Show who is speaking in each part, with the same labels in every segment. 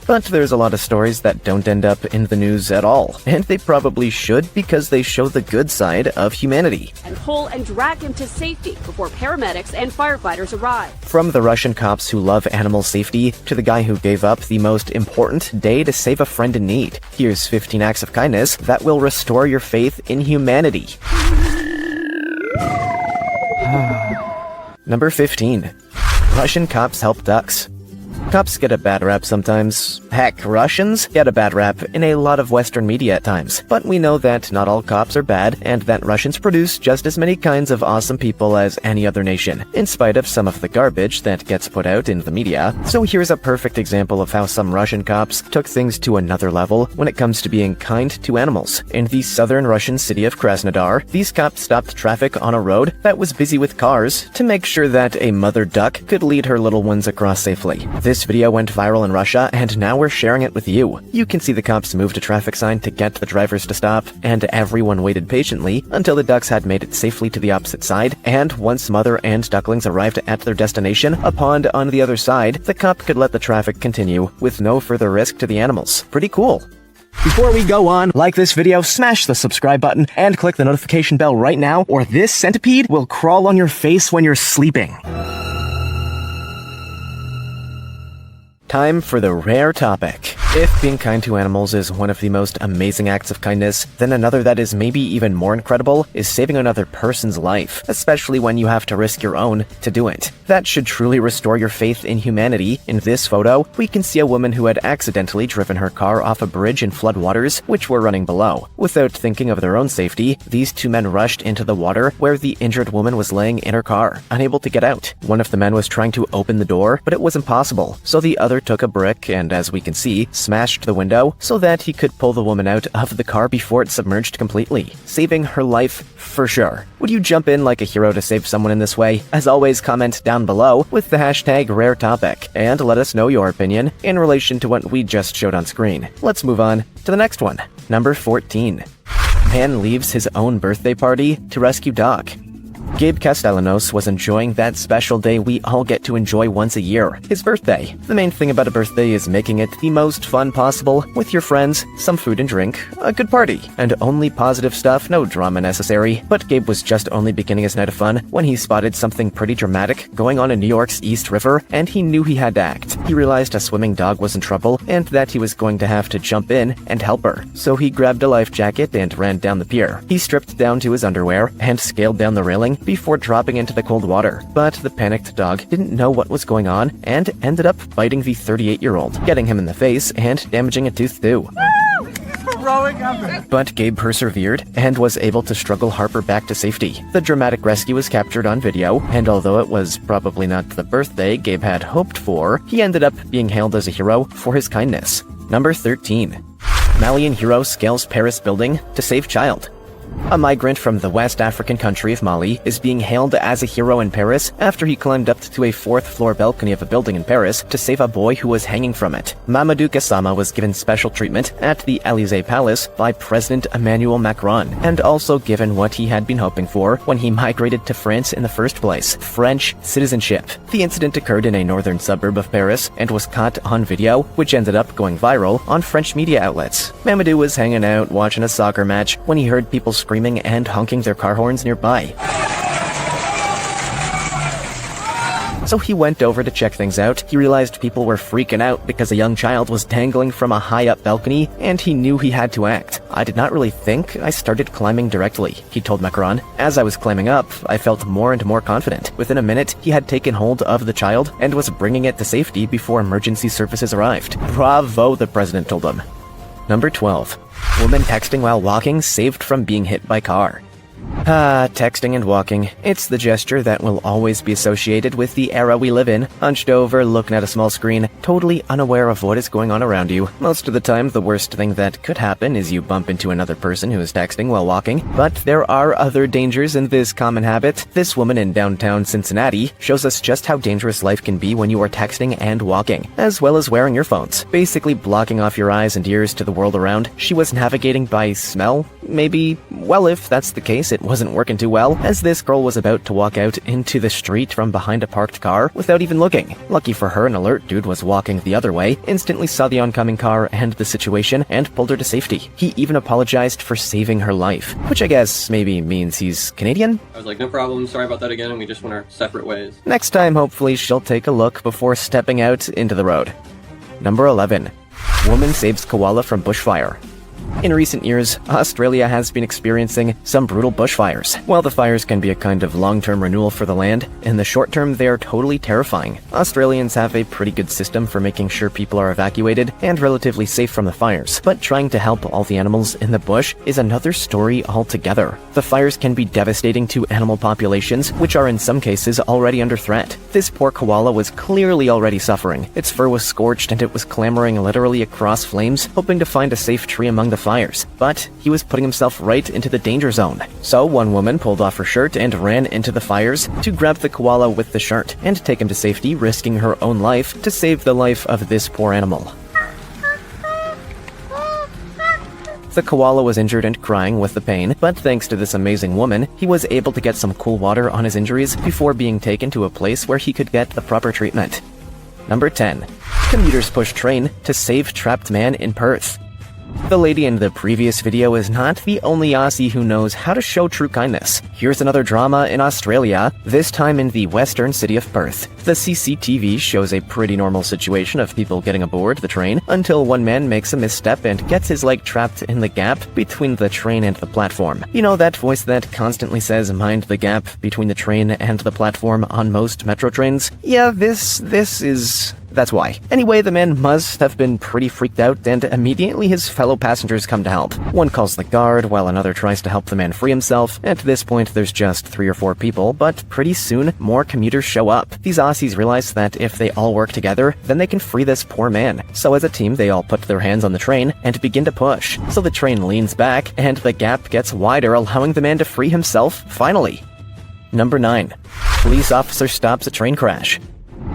Speaker 1: But there's a lot of stories that don't end up in the news at all, and they probably should because they show the good side of humanity.
Speaker 2: And pull and drag him to safety before paramedics and firefighters arrive.
Speaker 1: From the Russian cops who love animal safety to the guy who gave up the most important day to save a friend in need, here's 15 acts of kindness that will restore your faith in humanity. Number 15. Russian cops help ducks. Cops get a bad rap sometimes. Heck, Russians get a bad rap in a lot of Western media at times. But we know that not all cops are bad, and that Russians produce just as many kinds of awesome people as any other nation, in spite of some of the garbage that gets put out in the media. So here's a perfect example of how some Russian cops took things to another level when it comes to being kind to animals. In the southern Russian city of Krasnodar, these cops stopped traffic on a road that was busy with cars to make sure that a mother duck could lead her little ones across safely. This video went viral in Russia, and now we're sharing it with you. You can see the cops moved a traffic sign to get the drivers to stop, and everyone waited patiently until the ducks had made it safely to the opposite side, and once mother and ducklings arrived at their destination, a pond on the other side, the cop could let the traffic continue with no further risk to the animals. Pretty cool. Before we go on, like this video, smash the subscribe button, and click the notification bell right now, or this centipede will crawl on your face when you're sleeping. Time for the rare topic. If being kind to animals is one of the most amazing acts of kindness, then another that is maybe even more incredible is saving another person's life, especially when you have to risk your own to do it. That should truly restore your faith in humanity. In this photo, we can see a woman who had accidentally driven her car off a bridge in flood waters, which were running below. Without thinking of their own safety, these two men rushed into the water where the injured woman was laying in her car, unable to get out. One of the men was trying to open the door, but it was impossible, so the other took a brick and, as we can see, smashed the window so that he could pull the woman out of the car before it submerged completely, saving her life for sure. Would you jump in like a hero to save someone in this way? As always, comment down below with the hashtag #RareTopic and let us know your opinion in relation to what we just showed on screen. Let's move on to the next one. Number 14. Man leaves his own birthday party to rescue dog. Gabe Castellanos was enjoying that special day we all get to enjoy once a year, his birthday. The main thing about a birthday is making it the most fun possible, with your friends, some food and drink, a good party, and only positive stuff, no drama necessary. But Gabe was just only beginning his night of fun when he spotted something pretty dramatic going on in New York's East River, and he knew he had to act. He realized a swimming dog was in trouble, and that he was going to have to jump in and help her. So he grabbed a life jacket and ran down the pier. He stripped down to his underwear and scaled down the railing before dropping into the cold water. But the panicked dog didn't know what was going on and ended up biting the 38-year-old, getting him in the face and damaging a tooth too. But Gabe persevered and was able to struggle Harper back to safety. The dramatic rescue was captured on video, and although it was probably not the birthday Gabe had hoped for, he ended up being hailed as a hero for his kindness. Number 13. Malian hero scales Paris building to save child. A migrant from the West African country of Mali is being hailed as a hero in Paris after he climbed up to a fourth-floor balcony of a building in Paris to save a boy who was hanging from it. Mamadou Gassama was given special treatment at the Élysée Palace by President Emmanuel Macron, and also given what he had been hoping for when he migrated to France in the first place: French citizenship. The incident occurred in a northern suburb of Paris and was caught on video, which ended up going viral on French media outlets. Mamadou was hanging out watching a soccer match when he heard people screaming and honking their car horns nearby. So he went over to check things out. He realized people were freaking out because a young child was dangling from a high-up balcony, and he knew he had to act. "I did not really think, I started climbing directly," he told Macron. "As I was climbing up, I felt more and more confident. Within a minute, he had taken hold of the child and was bringing it to safety before emergency services arrived." Bravo, the president told him. Number 12. Woman texting while walking saved from being hit by car. Texting and walking. It's the gesture that will always be associated with the era we live in. Hunched over, looking at a small screen, totally unaware of what is going on around you. Most of the time, the worst thing that could happen is you bump into another person who is texting while walking. But there are other dangers in this common habit. This woman in downtown Cincinnati shows us just how dangerous life can be when you are texting and walking, as well as wearing earphones, basically blocking off your eyes and ears to the world around. She was navigating by smell, maybe? Well, if that's the case, it was wasn't working too well, as this girl was about to walk out into the street from behind a parked car without even looking. Lucky for her, an alert dude was walking the other way, instantly saw the oncoming car and the situation, and pulled her to safety. He even apologized for saving her life, which I guess maybe means he's Canadian?
Speaker 3: I was like, no problem, sorry about that again, and we just went our separate ways.
Speaker 1: Next time, hopefully, she'll take a look before stepping out into the road. Number 11. Woman saves koala from bushfire. In recent years, Australia has been experiencing some brutal bushfires. While the fires can be a kind of long-term renewal for the land, in the short term they are totally terrifying. Australians have a pretty good system for making sure people are evacuated and relatively safe from the fires, but trying to help all the animals in the bush is another story altogether. The fires can be devastating to animal populations, which are in some cases already under threat. This poor koala was clearly already suffering. Its fur was scorched and it was clambering literally across flames, hoping to find a safe tree among the fires, but he was putting himself right into the danger zone. So one woman pulled off her shirt and ran into the fires to grab the koala with the shirt and take him to safety, risking her own life to save the life of this poor animal. The koala was injured and crying with the pain, but thanks to this amazing woman, he was able to get some cool water on his injuries before being taken to a place where he could get the proper treatment. Number 10. Commuters push train to save trapped man in Perth. The lady in the previous video is not the only Aussie who knows how to show true kindness. Here's another drama in Australia, this time in the western city of Perth. The CCTV shows a pretty normal situation of people getting aboard the train until one man makes a misstep and gets his leg trapped in the gap between the train and the platform. You know that voice that constantly says mind the gap between the train and the platform on most metro trains? Yeah, that's why. Anyway, the man must have been pretty freaked out, and immediately his fellow passengers come to help. One calls the guard, while another tries to help the man free himself. At this point, there's just 3 or 4 people, but pretty soon, more commuters show up. These Aussies realize that if they all work together, then they can free this poor man. So as a team, they all put their hands on the train and begin to push. So the train leans back, and the gap gets wider, allowing the man to free himself, finally. Number 9. Police officer stops a train crash.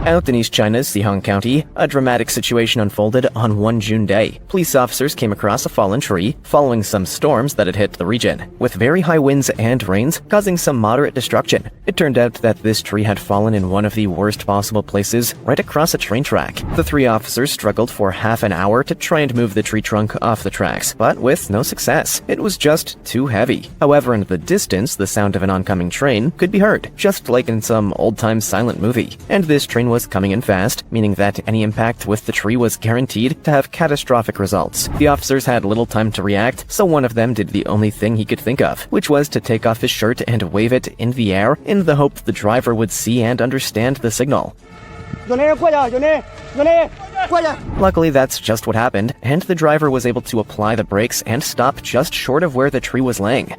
Speaker 1: Out in East China's Zhejiang County, a dramatic situation unfolded on one June day. Police officers came across a fallen tree following some storms that had hit the region, with very high winds and rains causing some moderate destruction. It turned out that this tree had fallen in one of the worst possible places, right across a train track. The 3 officers struggled for half an hour to try and move the tree trunk off the tracks, but with no success. It was just too heavy. However, in the distance, the sound of an oncoming train could be heard, just like in some old-time silent movie. And this train was coming in fast, meaning that any impact with the tree was guaranteed to have catastrophic results. The officers had little time to react, so one of them did the only thing he could think of, which was to take off his shirt and wave it in the air in the hope the driver would see and understand the signal. Luckily, that's just what happened, and the driver was able to apply the brakes and stop just short of where the tree was laying.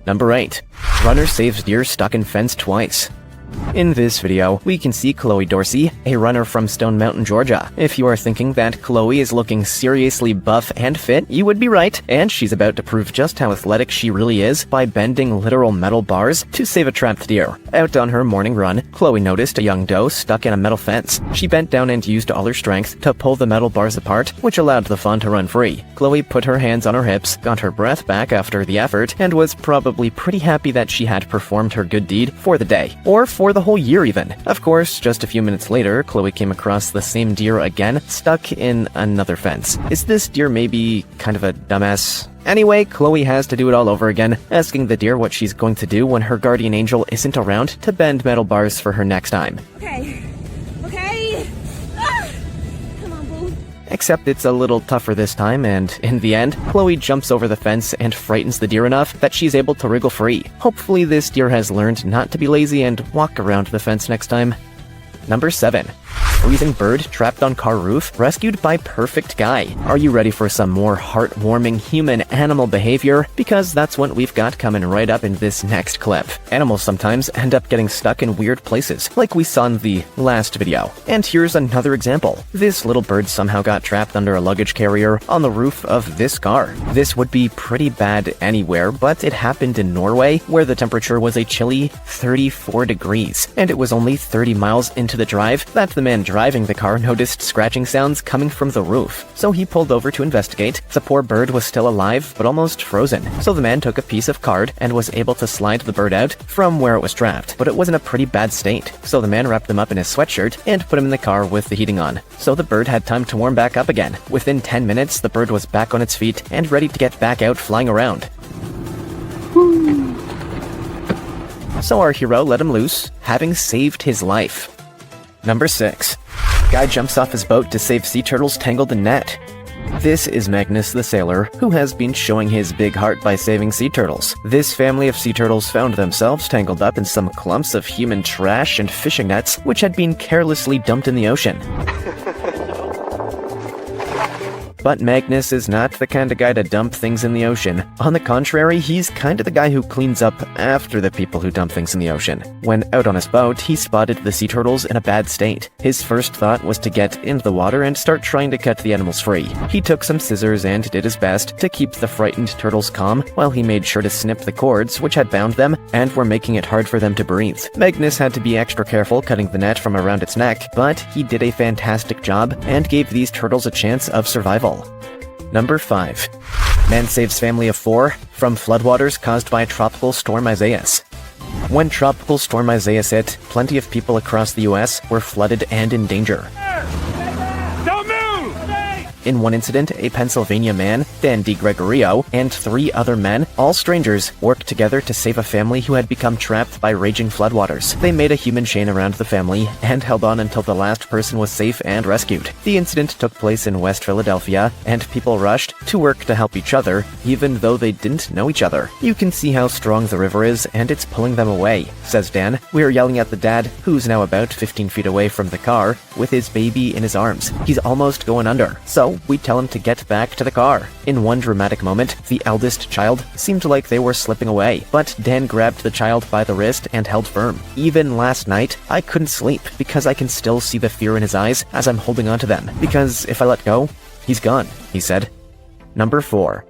Speaker 1: Number 8. Runner saves deer stuck in fence twice. In this video, we can see Chloe Dorsey, a runner from Stone Mountain, Georgia. If you are thinking that Chloe is looking seriously buff and fit, you would be right, and she's about to prove just how athletic she really is by bending literal metal bars to save a trapped deer. Out on her morning run, Chloe noticed a young doe stuck in a metal fence. She bent down and used all her strength to pull the metal bars apart, which allowed the fawn to run free. Chloe put her hands on her hips, got her breath back after the effort, and was probably pretty happy that she had performed her good deed for the day, or for the whole year even. Of course, just a few minutes later, Chloe came across the same deer again, stuck in another fence. Is this deer maybe kind of a dumbass? Anyway, Chloe has to do it all over again, asking the deer what she's going to do when her guardian angel isn't around to bend metal bars for her next time.
Speaker 4: Okay. Come on, boo.
Speaker 1: Except it's a little tougher this time, and in the end, Chloe jumps over the fence and frightens the deer enough that she's able to wriggle free. Hopefully this deer has learned not to be lazy and walk around the fence next time. Number 7. Freezing bird trapped on car roof, rescued by perfect guy. Are you ready for some more heartwarming human-animal behavior? Because that's what we've got coming right up in this next clip. Animals sometimes end up getting stuck in weird places, like we saw in the last video. And here's another example. This little bird somehow got trapped under a luggage carrier on the roof of this car. This would be pretty bad anywhere, but it happened in Norway, where the temperature was a chilly 34 degrees, and it was only 30 miles into the drive that the man driving the car noticed scratching sounds coming from the roof, so he pulled over to investigate. The poor bird was still alive, but almost frozen, so the man took a piece of card and was able to slide the bird out from where it was trapped, but it was in a pretty bad state, so the man wrapped them up in his sweatshirt and put him in the car with the heating on, so the bird had time to warm back up again. Within 10 minutes, the bird was back on its feet and ready to get back out flying around. So our hero let him loose, having saved his life. Number 6. Guy jumps off his boat to save sea turtles tangled in net. This is Magnus the sailor, who has been showing his big heart by saving sea turtles. This family of sea turtles found themselves tangled up in some clumps of human trash and fishing nets, which had been carelessly dumped in the ocean. But Magnus is not the kind of guy to dump things in the ocean. On the contrary, he's kind of the guy who cleans up after the people who dump things in the ocean. When out on his boat, he spotted the sea turtles in a bad state. His first thought was to get into the water and start trying to cut the animals free. He took some scissors and did his best to keep the frightened turtles calm, while he made sure to snip the cords which had bound them and were making it hard for them to breathe. Magnus had to be extra careful cutting the net from around its neck, but he did a fantastic job and gave these turtles a chance of survival. Number 5. Man saves family of 4 from floodwaters caused by Tropical Storm Isaias. When Tropical Storm Isaias hit, plenty of people across the US were flooded and in danger.
Speaker 4: Don't move!
Speaker 1: In one incident, a Pennsylvania man, Dan DiGregorio, and 3 other men, all strangers, worked together to save a family who had become trapped by raging floodwaters. They made a human chain around the family and held on until the last person was safe and rescued. The incident took place in West Philadelphia, and people rushed to work to help each other, even though they didn't know each other. "You can see how strong the river is, and it's pulling them away," says Dan. "We're yelling at the dad, who's now about 15 feet away from the car, with his baby in his arms. He's almost going under. So we tell him to get back to the car." In one dramatic moment, the eldest child seemed like they were slipping away, but Dan grabbed the child by the wrist and held firm. "Even last night, I couldn't sleep because I can still see the fear in his eyes as I'm holding on to them. Because if I let go, he's gone," he said. Number 4.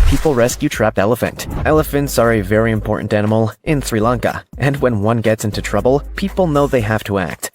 Speaker 1: People rescue trapped elephant. Elephants are a very important animal in Sri Lanka, and when one gets into trouble, people know they have to act.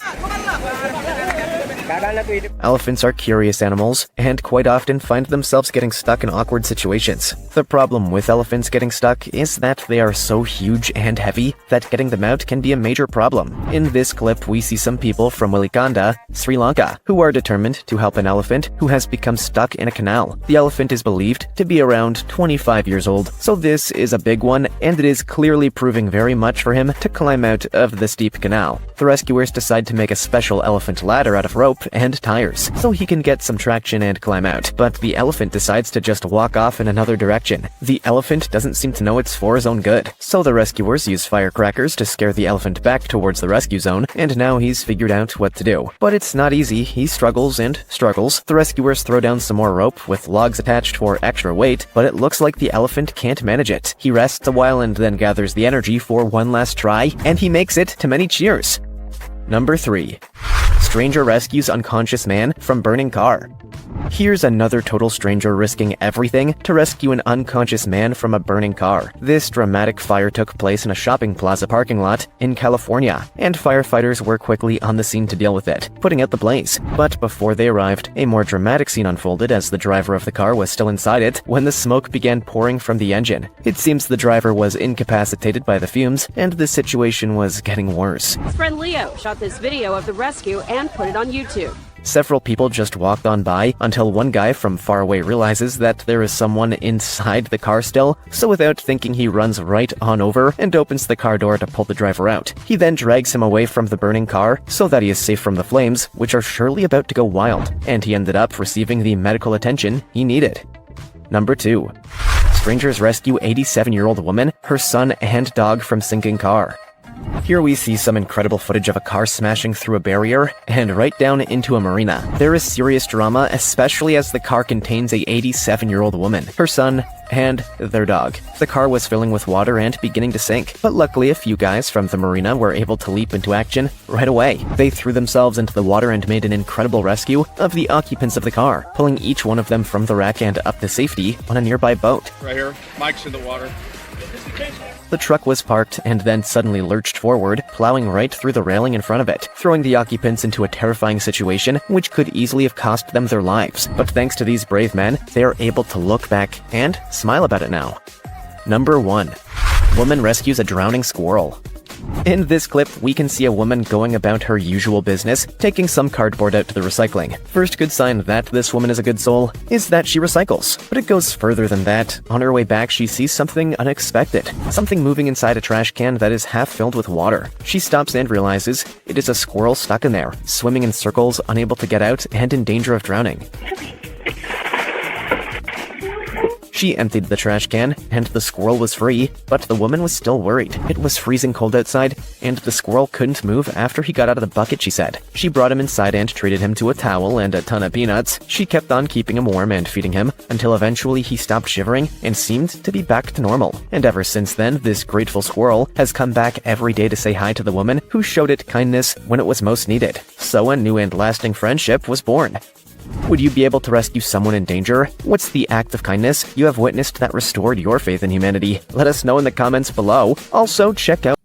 Speaker 1: Elephants are curious animals, and quite often find themselves getting stuck in awkward situations. The problem with elephants getting stuck is that they are so huge and heavy that getting them out can be a major problem. In this clip, we see some people from Wilikanda, Sri Lanka, who are determined to help an elephant who has become stuck in a canal. The elephant is believed to be around 25 years old, so this is a big one, and it is clearly proving very much for him to climb out of the steep canal. The rescuers decide to make a special elephant ladder out of rope and tires, so he can get some traction and climb out. But the elephant decides to just walk off in another direction. The elephant doesn't seem to know it's for his own good, so the rescuers use firecrackers to scare the elephant back towards the rescue zone, and now he's figured out what to do. But it's not easy. He struggles and struggles. The rescuers throw down some more rope with logs attached for extra weight, but it looks like the elephant can't manage it. He rests a while and then gathers the energy for one last try, and he makes it to many cheers. Number 3. Stranger rescues unconscious man from burning car. Here's another total stranger risking everything to rescue an unconscious man from a burning car. This dramatic fire took place in a shopping plaza parking lot in California, and firefighters were quickly on the scene to deal with it, putting out the blaze. But before they arrived, a more dramatic scene unfolded as the driver of the car was still inside it when the smoke began pouring from the engine. It seems the driver was incapacitated by the fumes, and the situation was getting worse.
Speaker 2: His friend Leo shot this video of the rescue and put it on YouTube.
Speaker 1: Several people just walked on by until one guy from far away realizes that there is someone inside the car still, so without thinking he runs right on over and opens the car door to pull the driver out. He then drags him away from the burning car so that he is safe from the flames, which are surely about to go wild, and he ended up receiving the medical attention he needed. Number 2. Strangers rescue 87-year-old woman, her son and dog from sinking car. Here we see some incredible footage of a car smashing through a barrier and right down into a marina. There is serious drama, especially as the car contains a 87-year-old woman, her son, and their dog. The car was filling with water and beginning to sink, but luckily a few guys from the marina were able to leap into action right away. They threw themselves into the water and made an incredible rescue of the occupants of the car, pulling each one of them from the wreck and up to safety on a nearby boat.
Speaker 4: Right here. Mike's in the water.
Speaker 1: The truck was parked and then suddenly lurched forward, plowing right through the railing in front of it, throwing the occupants into a terrifying situation which could easily have cost them their lives. But thanks to these brave men, they are able to look back and smile about it now. Number 1. Woman rescues a drowning squirrel. In this clip, we can see a woman going about her usual business, taking some cardboard out to the recycling. First good sign that this woman is a good soul is that she recycles. But it goes further than that. On her way back, she sees something unexpected. Something moving inside a trash can that is half filled with water. She stops and realizes it is a squirrel stuck in there, swimming in circles, unable to get out, and in danger of drowning. She emptied the trash can, and the squirrel was free, but the woman was still worried. It was freezing cold outside, and the squirrel couldn't move after he got out of the bucket, she said. She brought him inside and treated him to a towel and a ton of peanuts. She kept on keeping him warm and feeding him, until eventually he stopped shivering and seemed to be back to normal. And ever since then, this grateful squirrel has come back every day to say hi to the woman who showed it kindness when it was most needed. So a new and lasting friendship was born. Would you be able to rescue someone in danger? What's the act of kindness you have witnessed that restored your faith in humanity? Let us know in the comments below. Also, check out